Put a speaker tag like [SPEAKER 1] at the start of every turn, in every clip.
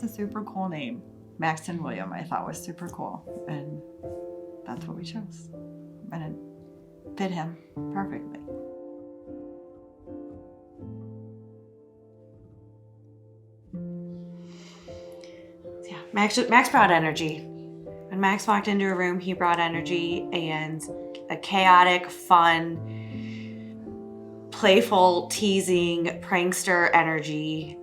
[SPEAKER 1] was a super cool name. Maxton William I thought was super cool, and that's what we chose. And it fit him perfectly.
[SPEAKER 2] Yeah, Max brought energy. When Max walked into a room, he brought energy and a chaotic, fun, playful, teasing, prankster energy.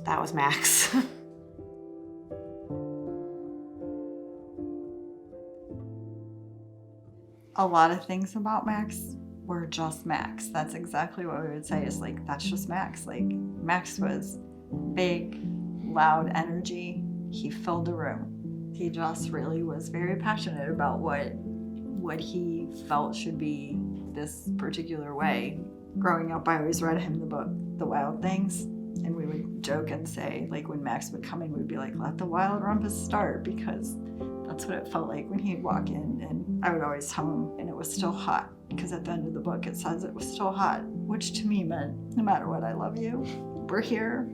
[SPEAKER 2] That was Max.
[SPEAKER 1] A lot of things about Max were just Max. That's exactly what we would say is like, that's just Max. Like, Max was big, loud energy. He filled the room. He just really was very passionate about what he felt should be this particular way. Growing up, I always read him the book, The Wild Things, and we would joke and say, like, when Max would come in, we'd be like, let the wild rumpus start, because that's what it felt like when he'd walk in. And I would always tell him, and it was still hot, because at the end of the book it says it was still hot, which to me meant, no matter what, I love you. We're here.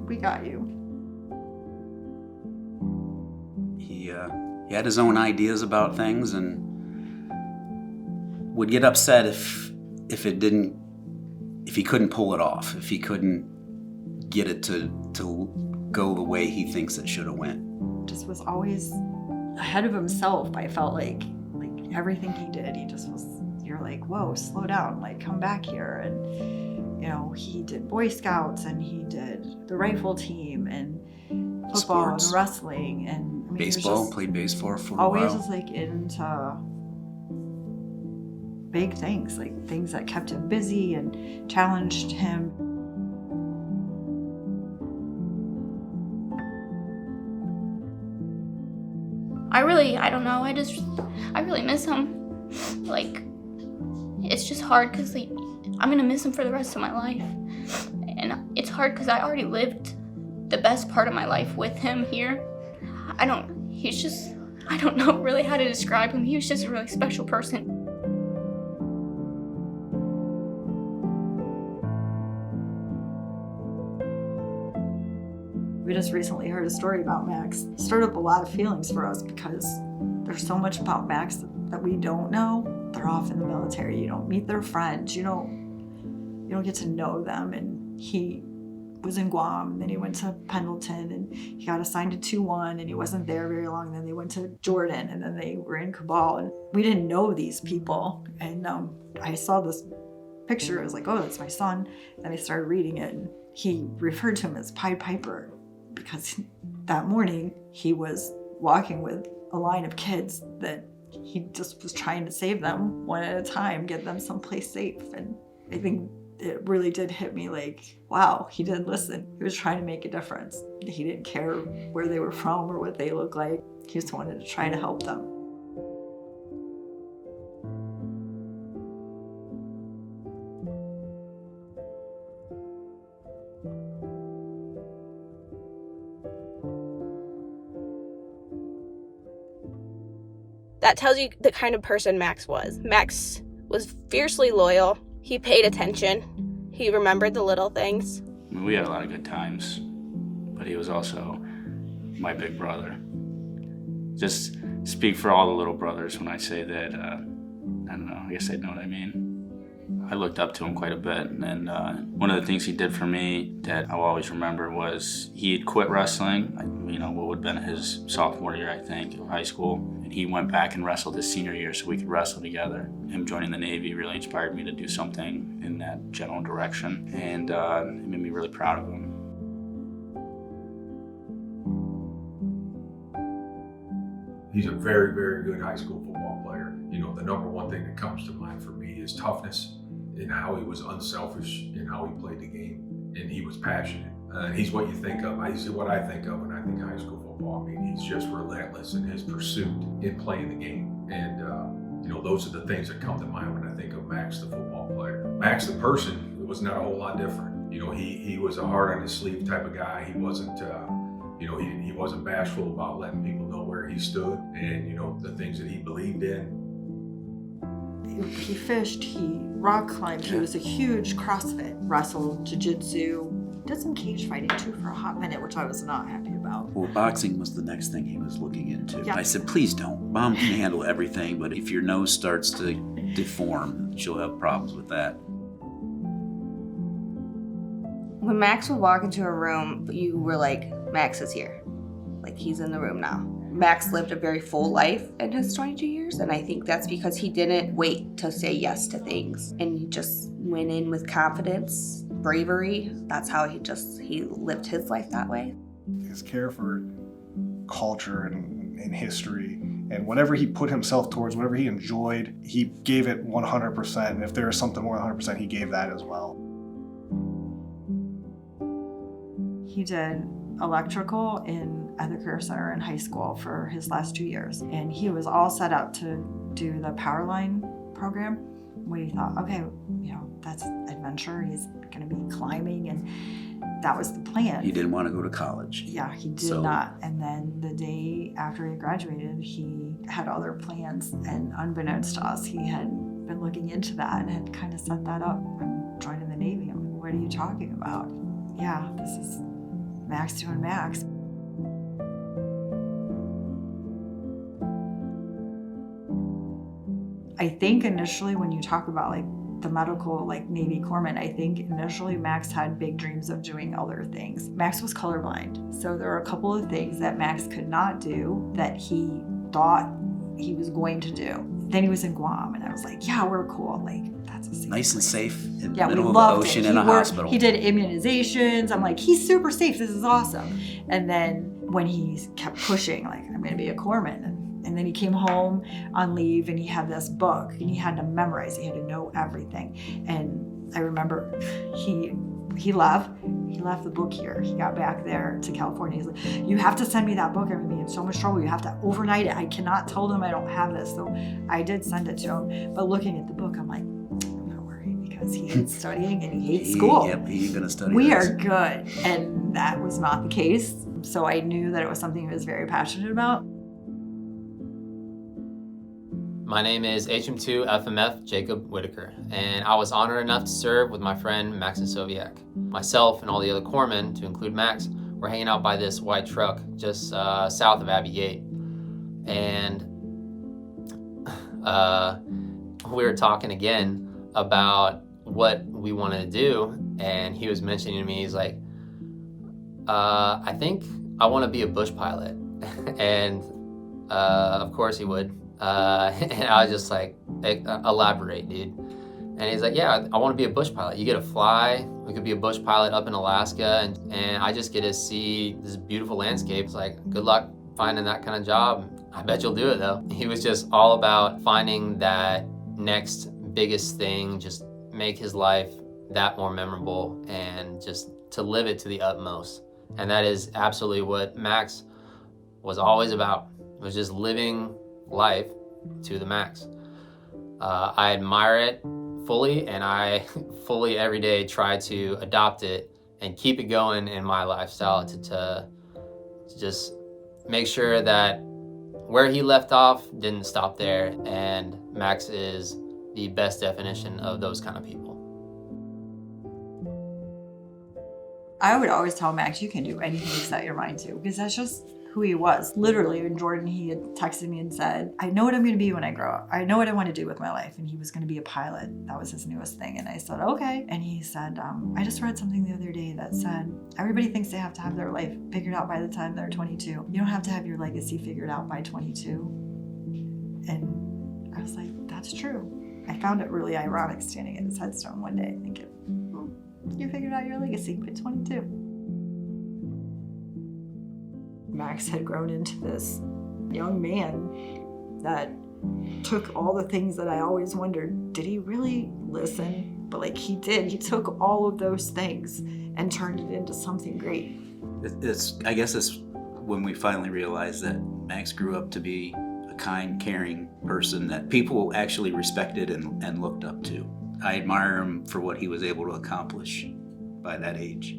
[SPEAKER 1] We got you.
[SPEAKER 3] He had his own ideas about things and would get upset if he couldn't pull it off, if he couldn't get it to go the way he thinks it should have went.
[SPEAKER 1] Just was always ahead of himself. I felt like everything he did, he just was, you're like, whoa, slow down, like, come back here. And, you know, he did Boy Scouts and he did the rifle team and football
[SPEAKER 3] Sports.
[SPEAKER 1] and wrestling and I mean,
[SPEAKER 3] Baseball, played baseball for a
[SPEAKER 1] always
[SPEAKER 3] while.
[SPEAKER 1] just like into big things, like things that kept him busy and challenged him.
[SPEAKER 4] I don't know, I really miss him. Like, it's just hard because like, I'm gonna miss him for the rest of my life. And it's hard because I already lived the best part of my life with him here. I don't know really how to describe him. He was just a really special person.
[SPEAKER 1] We just recently heard a story about Max. It stirred up a lot of feelings for us because there's so much about Max that we don't know. They're off in the military. You don't meet their friends. You don't get to know them. And he was in Guam, and then he went to Pendleton, and he got assigned to 2-1, and he wasn't there very long. And then they went to Jordan, and then they were in Kabul, and we didn't know these people. And I saw this picture. I was like, oh, that's my son. And then I started reading it, and he referred to him as Pied Piper because that morning he was walking with a line of kids that he just was trying to save them one at a time, get them someplace safe. And I think it really did hit me like, wow, he did listen. He was trying to make a difference. He didn't care where they were from or what they looked like. He just wanted to try to help them.
[SPEAKER 5] That tells you the kind of person Max was. Max was fiercely loyal. He paid attention. He remembered the little things.
[SPEAKER 6] I mean, we had a lot of good times, but he was also my big brother. Just speak for all the little brothers when I say that, I don't know, I guess they know what I mean. I looked up to him quite a bit, and one of the things he did for me that I'll always remember was he had quit wrestling, what would have been his sophomore year, I think, of high school. And he went back and wrestled his senior year so we could wrestle together. Him joining the Navy really inspired me to do something in that general direction, and it made me really proud of him.
[SPEAKER 7] He's a very, very good high school football player. The number one thing that comes to mind for me is toughness and how he was unselfish in how he played the game. And he was passionate. He's what you think of. He's what I think of when I think of high school football. I mean, he's just relentless in his pursuit in playing the game. And, those are the things that come to mind when I think of Max, the football player. Max, the person, was not a whole lot different. He was a heart on his sleeve type of guy. He wasn't, he wasn't bashful about letting people know where he stood and, the things that he believed in.
[SPEAKER 1] He fished, he rock climbed, he was a huge CrossFit, wrestled, jiu-jitsu, did some cage fighting too for a hot minute, which I was not happy about.
[SPEAKER 3] Well, boxing was the next thing he was looking into.
[SPEAKER 1] Yeah.
[SPEAKER 3] I said, please don't. Mom can handle everything, but if your nose starts to deform, she'll have problems with that.
[SPEAKER 5] When Max would walk into a room, you were like, Max is here. Like, he's in the room now. Max lived a very full life in his 22 years, and I think that's because he didn't wait to say yes to things. And he just went in with confidence, bravery. That's how he lived his life that way.
[SPEAKER 8] His care for culture and history, and whatever he put himself towards, whatever he enjoyed, he gave it 100%. And if there was something more than 100%, he gave that as well.
[SPEAKER 1] He did electrical at the Career Center in high school for his last 2 years. And he was all set up to do the power line program. We thought, okay, that's adventure. He's going to be climbing, and that was the plan.
[SPEAKER 3] He didn't want to go to college.
[SPEAKER 1] Yeah, he did not. And then the day after he graduated, he had other plans, and unbeknownst to us, he had been looking into that and had kind of set that up. I'm joining the Navy. I'm like, what are you talking about? Yeah, this is Max doing Max. I think initially when you talk about like the medical, like Navy corpsman, I think initially Max had big dreams of doing other things. Max was colorblind, so there were a couple of things that Max could not do that he thought he was going to do. Then he was in Guam, and I was like, yeah, we're cool. Like, that's a safe
[SPEAKER 3] Nice and
[SPEAKER 1] place.
[SPEAKER 3] safe in the
[SPEAKER 1] Yeah,
[SPEAKER 3] middle
[SPEAKER 1] we
[SPEAKER 3] of the
[SPEAKER 1] loved
[SPEAKER 3] ocean
[SPEAKER 1] it.
[SPEAKER 3] in a hospital.
[SPEAKER 1] He did immunizations. I'm like, he's super safe. This is awesome. And then when he kept pushing, like, I'm going to be a corpsman. And then he came home on leave, and he had this book, and he had to memorize. He had to know everything. And I remember he left the book here. He got back there to California. He's like, you have to send me that book. I'm going to be in so much trouble. You have to overnight it. I cannot tell them I don't have this. So I did send it to him. But looking at the book, I'm like, I'm not worried, because he hates studying and he hates school.
[SPEAKER 3] Yep, he ain't going to study
[SPEAKER 1] We
[SPEAKER 3] this.
[SPEAKER 1] are good. And that was not the case. So I knew that it was something he was very passionate about.
[SPEAKER 9] My name is HM2 FMF Jacob Whitaker, and I was honored enough to serve with my friend Maxton Soviak. Myself and all the other corpsmen, to include Max, were hanging out by this white truck just south of Abbey Gate. And we were talking again about what we wanted to do, and he was mentioning to me, he's like, I think I want to be a bush pilot. And of course he would. And I was just like, elaborate, dude. And he's like, yeah, I want to be a bush pilot. You get to fly. We could be a bush pilot up in Alaska, and I just get to see this beautiful landscape. It's like, good luck finding that kind of job. I bet you'll do it, though. He was just all about finding that next biggest thing, just make his life that more memorable, and just to live it to the utmost. And that is absolutely what Max was always about, was just living life to the max. I admire it fully, and I fully every day try to adopt it and keep it going in my lifestyle to just make sure that where he left off didn't stop there, and Max is the best definition of those kind of people.
[SPEAKER 1] I would always tell Max, you can do anything you set your mind to, because that's just who he was. Literally, in Jordan, he had texted me and said, I know what I'm going to be when I grow up. I know what I want to do with my life. And he was going to be a pilot. That was his newest thing. And I said, okay. And he said, I just read something the other day that said, everybody thinks they have to have their life figured out by the time they're 22. You don't have to have your legacy figured out by 22. And I was like, that's true. I found it really ironic standing at his headstone one day thinking, you figured out your legacy by 22. Max had grown into this young man that took all the things that I always wondered, did he really listen? But like, he did. He took all of those things and turned it into something great.
[SPEAKER 3] I guess it's when we finally realized that Max grew up to be a kind, caring person that people actually respected and looked up to. I admire him for what he was able to accomplish by that age.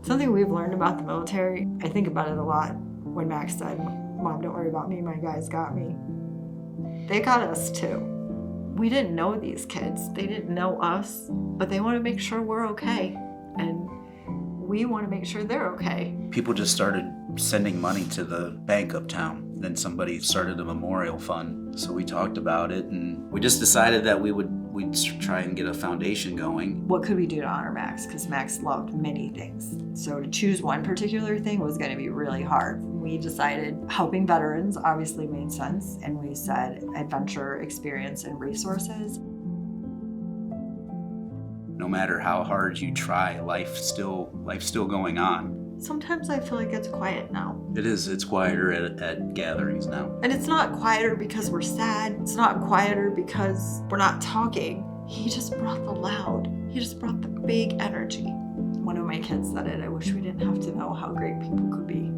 [SPEAKER 1] Something we've learned about the military, I think about it a lot when Max said, Mom, don't worry about me, my guys got me. They got us too. We didn't know these kids. They didn't know us, but they want to make sure we're okay. And we want to make sure they're okay.
[SPEAKER 3] People just started sending money to the bank uptown. Then somebody started a memorial fund. So we talked about it, and we just decided that we'd try and get a foundation going.
[SPEAKER 1] What could we do to honor Max? Because Max loved many things. So to choose one particular thing was going to be really hard. We decided helping veterans obviously made sense, and we said adventure, experience, and resources.
[SPEAKER 3] No matter how hard you try, life's still going on.
[SPEAKER 1] Sometimes I feel like it's quiet now.
[SPEAKER 3] It is. It's quieter at gatherings now.
[SPEAKER 1] And it's not quieter because we're sad. It's not quieter because we're not talking. He just brought the loud. He just brought the big energy. One of my kids said it, I wish we didn't have to know how great people could be.